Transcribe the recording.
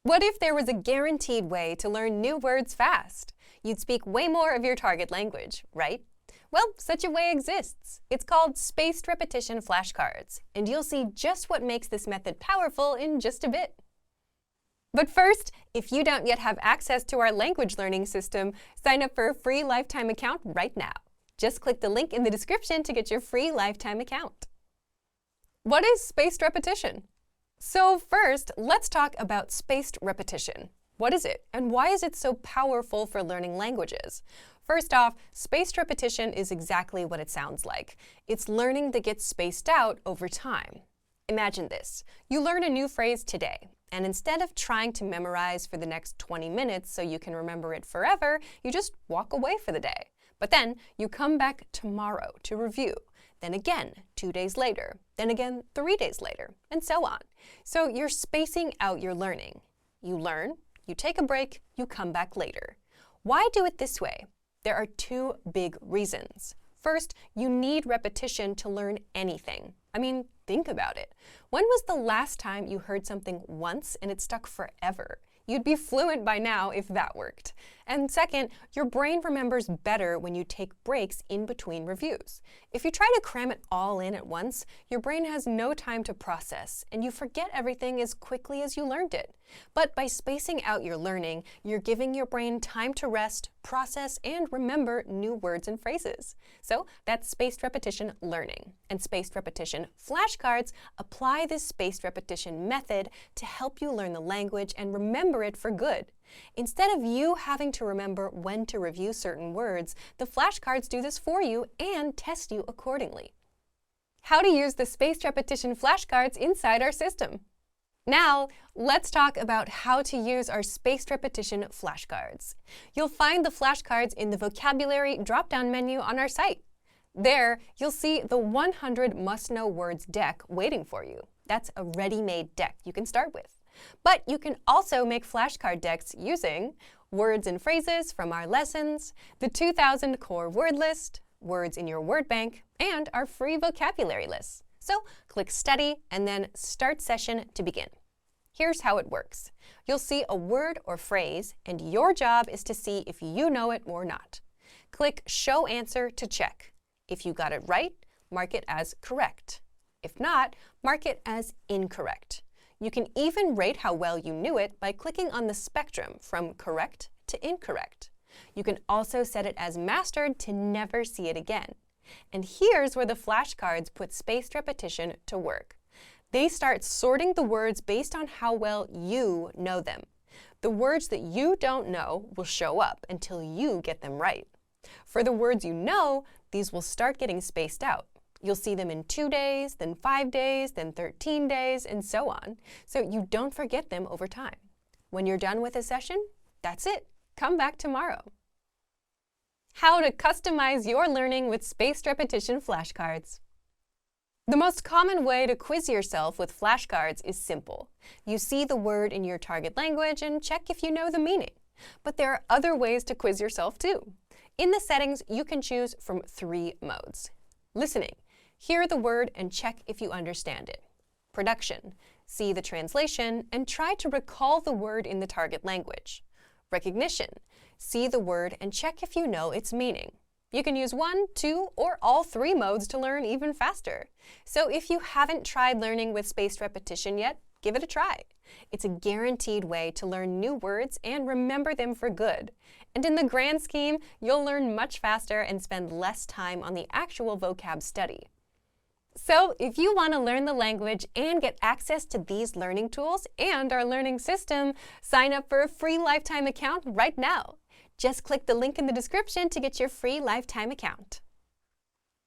What if there was a guaranteed way to learn new words fast? You'd speak way more of your target language, right? Well, such a way exists. It's called spaced repetition flashcards, and you'll see just what makes this method powerful in just a bit. But first, if you don't yet have access to our language learning system, sign up for a free lifetime account right now. Just click the link in the description to get your free lifetime account. What is spaced repetition? So first, let's talk about spaced repetition. What is it, and why is it so powerful for learning languages? First off, spaced repetition is exactly what it sounds like. It's learning that gets spaced out over time. Imagine this. You learn a new phrase today, and instead of trying to memorize for the next 20 minutes so you can remember it forever, you just walk away for the day. But then you come back tomorrow to review, then again 2 days later, then again 3 days later, and so on. So you're spacing out your learning. You learn, you take a break, you come back later. Why do it this way? There are two big reasons. First, you need repetition to learn anything. I mean, think about it. When was the last time you heard something once and it stuck forever? You'd be fluent by now if that worked. And second, your brain remembers better when you take breaks in between reviews. If you try to cram it all in at once, your brain has no time to process, and you forget everything as quickly as you learned it. But by spacing out your learning, you're giving your brain time to rest, process, and remember new words and phrases. So that's spaced repetition learning. And spaced repetition flashcards apply this spaced repetition method to help you learn the language and remember it for good. Instead of you having to remember when to review certain words, the flashcards do this for you and test you accordingly. How to use the spaced repetition flashcards inside our system. Now, let's talk about how to use our spaced repetition flashcards. You'll find the flashcards in the vocabulary drop-down menu on our site. There, you'll see the 100 must-know words deck waiting for you. That's a ready-made deck you can start with. But you can also make flashcard decks using words and phrases from our lessons, the 2000 core word list, words in your word bank, and our free vocabulary lists. So click Study and then Start Session to begin. Here's how it works. You'll see a word or phrase, and your job is to see if you know it or not. Click Show Answer to check. If you got it right, mark it as correct. If not, mark it as incorrect. You can even rate how well you knew it by clicking on the spectrum from correct to incorrect. You can also set it as mastered to never see it again. And here's where the flashcards put spaced repetition to work. They start sorting the words based on how well you know them. The words that you don't know will show up until you get them right. For the words you know, these will start getting spaced out. You'll see them in 2 days, then 5 days, then 13 days, and so on, so you don't forget them over time. When you're done with a session, that's it. Come back tomorrow. How to customize your learning with spaced repetition flashcards. The most common way to quiz yourself with flashcards is simple. You see the word in your target language and check if you know the meaning. But there are other ways to quiz yourself too. In the settings, you can choose from 3 modes. Listening. Hear the word and check if you understand it. Production. See the translation and try to recall the word in the target language. Recognition. See the word and check if you know its meaning. You can use 1, 2, or all 3 modes to learn even faster. So if you haven't tried learning with spaced repetition yet, give it a try. It's a guaranteed way to learn new words and remember them for good. And in the grand scheme, you'll learn much faster and spend less time on the actual vocab study. So if you want to learn the language and get access to these learning tools and our learning system, sign up for a free lifetime account right now. Just click the link in the description to get your free lifetime account.